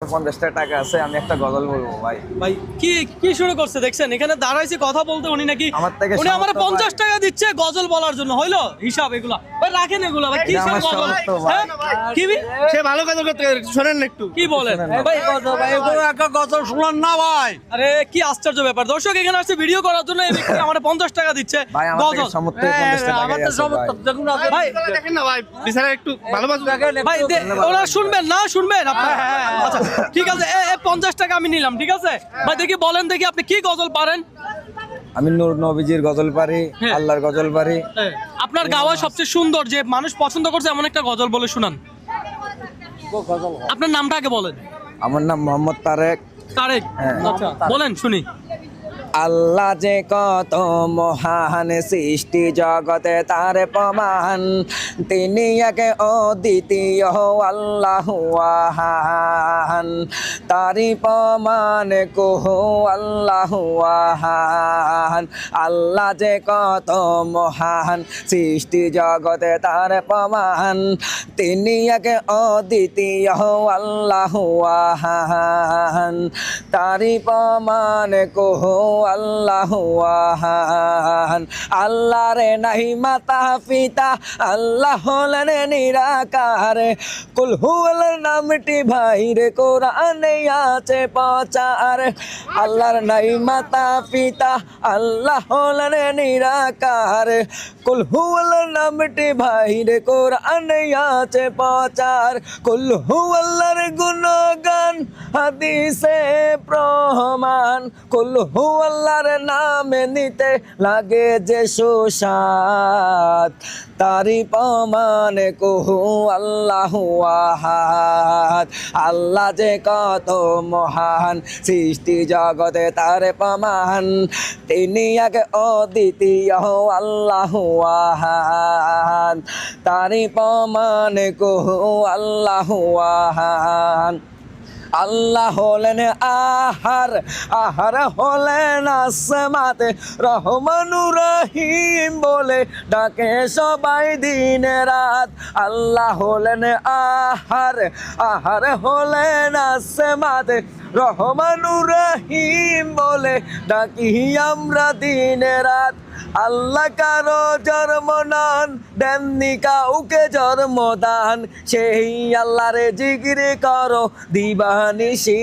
50 টাকা আছে, আমি একটা গজল বলবো ভাই। ভাই কি কি শুরু করছে দেখছেন? এখানে দাঁড়াইছি কথা বলতে, উনি নাকি আমার থেকে উনি আমার সামর্থ্য 50 ভাই। টাকা দিচ্ছে গজল বলার জন্য। হইলো হিসাব এগুলা ভাই, রাখেন এগুলা ভাই। কি এটা সব আমার গজল? সামর্থ্য ভাই। হ্যাঁ? কি সে ভালো গজল করতে শোনেন না একটু। কি বলেন শোনেন না। ভাই? একটা গজল শুনলাম না ভাই। আরে কি আশ্চর্য ব্যাপার! দর্শক এখানে আসছে ভিডিও করার জন্য, এই ব্যক্তি আমার 50 টাকা দিচ্ছে ভাই আমার থেকে গজল। সামর্থ্য 50 টাকা আমার তো আছে সব ভাই। দেখুন আছে ভাই দেখেন না ভাই, বিচারা একটু ভালো বাজু ভাই ওরা শুনবেন না, শুনবেন আপনার? আচ্ছা ঠিক আছে, 50 টাকা আমি নিলাম, ঠিক আছে ভাই। দেখি বলেন, দেখি আপনি কি গজল পারেন? আমি নূর নবীজির গজল পারি, হ্যাঁ। আল্লাহর গজল পারি। আপনার গাওয়া সবচেয়ে সুন্দর, যে মানুষ পছন্দ করছে এমন একটা গজল বলে শুনান। আপনার নামটা আগে বলেন। আমার নাম মোহাম্মদ তারেক। তারেক, হ্যাঁ। আচ্ছা বলেন শুনি। আল্লাহ যে কত মহান, সৃষ্টি জগতে তার প্রমাণ। তিনি একে অদ্বিতীয়, আল্লাহু আহান। তারি প্রমাণ কহু আল্লাহু আহান। আল্লাহ যে কত মহান, সৃষ্টি জগতে তার প্রমাণ। তিনি একে অদ্বিতীয়, আল্লাহু আহান। তারি প্রমাণ কহু আল্লাহু আহান। আল্লাহ রে নাই মাতা পিতা, আল্লাহ হলেন নিরাকার। কুল হুয়াল্লাহর নামটি ভাই রে কোরআনে আছে প্রচার। আল্লাহর নাই মাতা পিতা, আল্লাহ হলেন নিরাকার। কুল হুয়াল্লাহর নামটি ভাই রে কোরআনে আছে প্রচার। কুল হুয়াল্লাহর গুণগান হাদিসে প্রমাণ। কুল হুয়াল্লাহর নামে নিতে লাগে যে সুস্বাদ। তারি প্রমাণ কহু আল্লাহু আহাদ। আল্লাহ যে কত মহান, সৃষ্টি জগতে তার প্রমাণ। তিনি এক অদ্বিতীয়, আল্লাহু আহাদ। তারি প্রমাণ কহু আল্লাহু আহাদ। আল্লাহ হলেন আহার, আহার হলেন আসমাতে। রহমানুর রহিম বলে ডাকে সবাই দিন রাত। আল্লাহ হলেন আহার, আহার হলেন আসমাতে। রহমানুর রহিম বলে ডাকি আমরা দিন রাত। আল্লাহ কারো জন্ম নন, দেননি কাউকে জন্মদান। সেই আল্লাহরে জিকির করো দিবানিশি।